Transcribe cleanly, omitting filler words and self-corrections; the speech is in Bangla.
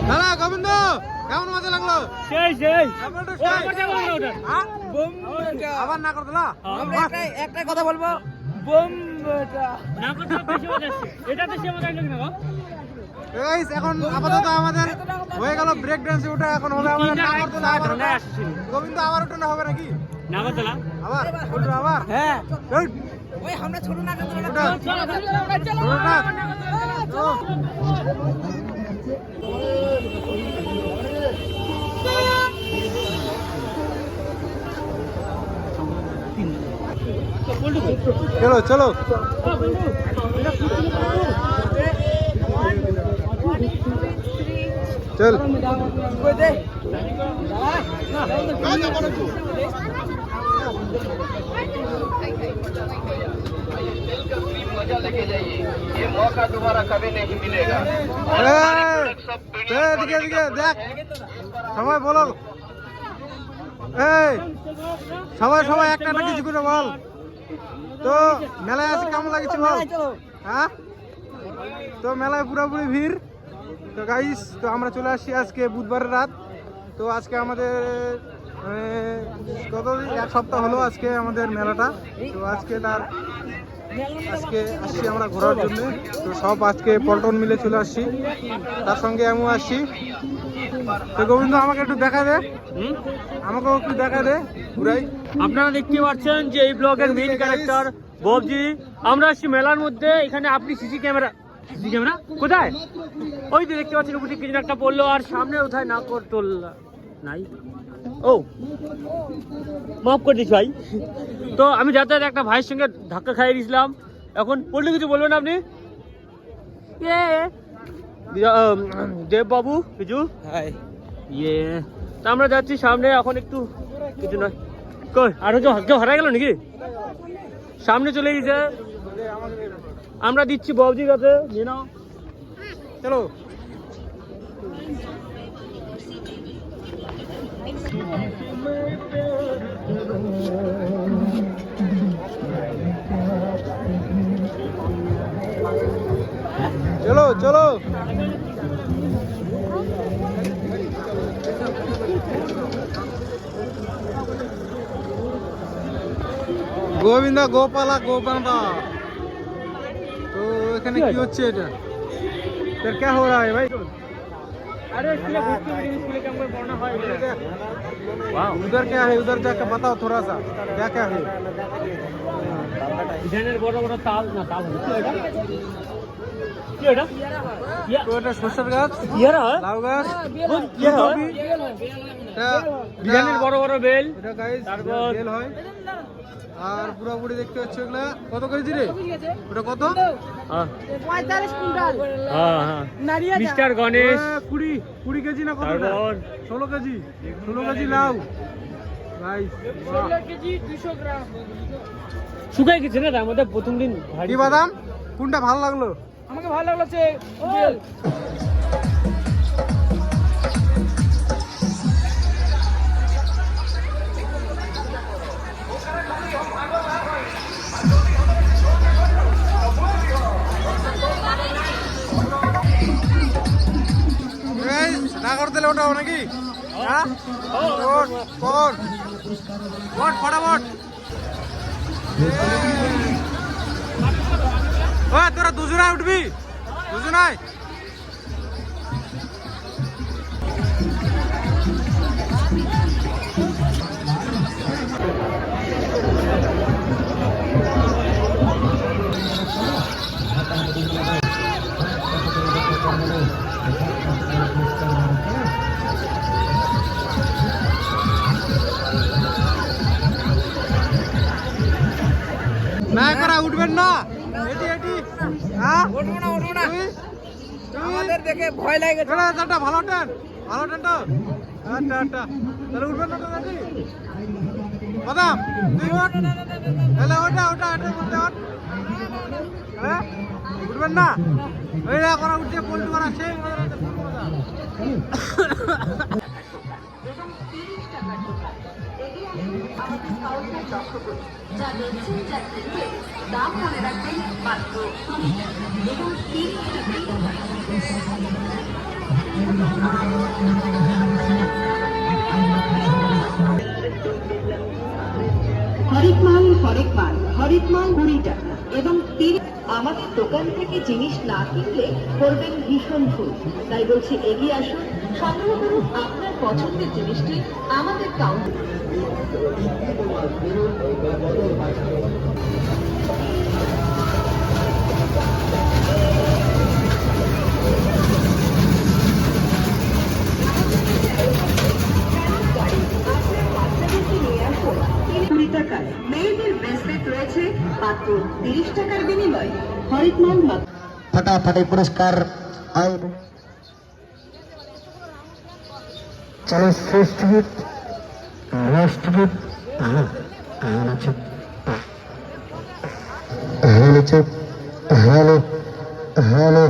দাদা গোবিন্দ কেমন মজা লাগলো? আবার না করে দিলা? একটাই কথা বলবো, এখন আপাতত আমাদের হয়ে গেল ব্রেক ডান্সে ওটা, এখন হবে আমাদের নাগরদোলা। গোবিন্দ আবার ওটা হবে নাকি? নাগরদোলা আবার আবার হ্যাঁ ওই আমরা ছোট নাগরদোলা চলো চলো চল मजा लेके जाइए, ये मौका दोबारा कभी नहीं मिलेगा। দেখ সবাই বলো, এই সবাই সবাই একটা কিছু করে বল তো, মেলায় আসে কেমন লাগছে বল? হ্যাঁ তো মেলায় পুরোপুরি ভিড়। তো গাইস, তো আমরা চলে আসছি আজকে বুধবারের রাত। তো আজকে আমাদের কতদিন, এক সপ্তাহ হলো আজকে আমাদের মেলাটা। তো আজকে আসছি আমরা ঘোরার জন্য। তো সব আজকে পল্টন মিলে চলে আসছি, তার সঙ্গে আমিও আসছি। তো গোবিন্দ আমাকে একটু দেখা দে, আমাকেও একটু দেখা দে ঘুরাই। আপনারা দেখতে পাচ্ছেন যে এই ব্লগের মেইন ক্যারেক্টার ববজি। আমরা আসছি মেলার মধ্যে, এখানে আপনি সিসি ক্যামেরা কোথায়? ওই যে দেখতে পাচ্ছেন উপরে কিছু একটা পড়লো, আর সামনে কোথায় নাগরদোলা নাই। ও মাফ করে দিচ্ছি ভাই। তো আমি যাতায়াত একটা ভাইয়ের সঙ্গে ধাক্কা খাইয়ে দিয়েছিলাম, এখন পড়লে কিছু বলবেন আপনি? দেব বাবু কিছু ইয়ে, তা আমরা যাচ্ছি সামনে, এখন একটু কিছু নয়। কই আর কেউ হারা গেল নাকি? সামনে চলে গেছে, আমরা দিচ্ছি বাবুজির কাছে, নিয়ে নাও চলো। চলো চলো গোবিন্দা গোপালা গোপালা। তো এখানে কি হচ্ছে এটা? फिर क्या हो रहा है भाई? अरे स्कूल कैंप पढ़ना है। उधर क्या है, उधर जाकर बताओ थोड़ा सा, क्या क्या है? ডিজাইনের বড় বড় তাল না, তাল কি এটা? কি এটা? তো এটা সরষের গাছ, ইয়ারা লাউ গাছ, ফুলকপি, ডিজাইনের বড় বড় বেল, এটা গাইস তারপর বেল হয়। আর পুরোপুরি দেখতে হচ্ছে ওগুলা কত কেজি রে? ওটা কত? 45 কুইন্টাল। হ্যাঁ মিস্টার গণেশ 20 কেজি না কত? তারপর 16 কেজি, 16 কেজি লাউ গাইস। 16 কেজি 200 গ্রাম। শুকাই গেছে না, তার মধ্যে প্রথম দিন কি বাদাম কোনটা ভালো লাগলো? আমাকে ভালো লাগলো যে বেল। নাগরদোলা ওঠাও নাকি? হ্যাঁ ফটাফট। তোরা দুজনায় উঠবি? দুজনায় না করা উঠবেন না। উঠবো না। আমাদের দেখে ভয় লাগে। ভালো ট্রেন তো। আচ্ছা তাহলে উঠবেন না নাকি? বাদাম তুই ওঠ, তাহলে ওটা উঠবেন না। ওই করা উঠছে পল্টু করা সেই দাম মনে রাখবেন মাত্র 30 টাকা। হরেক মাল হরেক মাল 20 টাকা এবং আমাদের দোকান থেকে জিনিস না কিনলে করবেন ভীষণ ভুল। তাই বলছি এগিয়ে আসুন, সংগ্রহ করুন আপনার পছন্দের জিনিসটি আমাদের কাউন্টার। টাকায় মেয়েদের ব্রেসলেট রয়েছে মাত্র 30 টাকার বিনিময়ে। হরেক মাল फटाफट पुरस्कार और चलो श्रेष्ठ गीत राष्ट्रगीत हेलो चुप हेलो हेलो